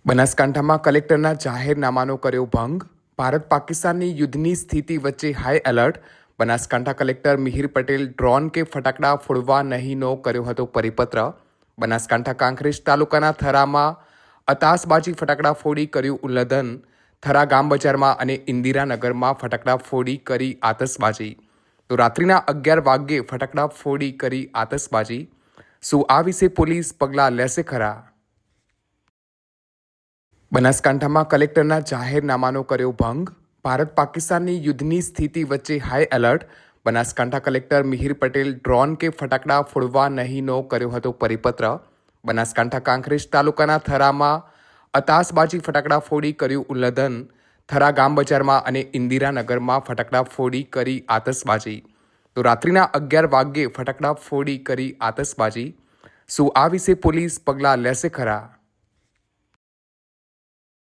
બનાસકાંઠામાં કલેક્ટરના જાહેરનામાનો કર્યો ભંગ. ભારત પાકિસ્તાનની યુદ્ધની સ્થિતિ વચ્ચે high alert. Banaskantha collector Mihir Patel drone કે ફટાકડા ફોડવા નહીંનો કર્યો હતો પરિપત્ર. બનાસકાંઠા કાંકરેજ તાલુકાના થરામાં અતાસબાજી ફટાકડા ફોડી કર્યું ઉલ્લંઘન. થરા ગામ બજારમાં અને ઇન્દિરાનગરમાં ફટાકડા ફોડી કરી આતશબાજી. તો રાત્રિના 11 વાગ્યે ફટાકડા ફોડી કરી આતશબાજી. શું આ વિશે પોલીસ પગલાં લેશે ખરા? બનાસકાંઠામાં કલેક્ટરના જાહેરનામાનો કર્યો ભંગ. ભારત પાકિસ્તાનની યુદ્ધની સ્થિતિ વચ્ચે high alert. Banaskantha collector Mihir Patel drone કે ફટાકડા ફોડવા નહીંનો કર્યો હતો પરિપત્ર. બનાસકાંઠા કાંકરેજ તાલુકાના થરામાં અતાસબાજી ફટાકડા ફોડી કર્યું ઉલ્લંઘન. થરા ગામ બજારમાં અને ઇન્દિરાનગરમાં ફટાકડા ફોડી કરી આતશબાજી. તો રાત્રિના 11 વાગ્યે ફટાકડા ફોડી કરી આતશબાજી. શું આ વિશે પોલીસ પગલાં લેશે ખરા?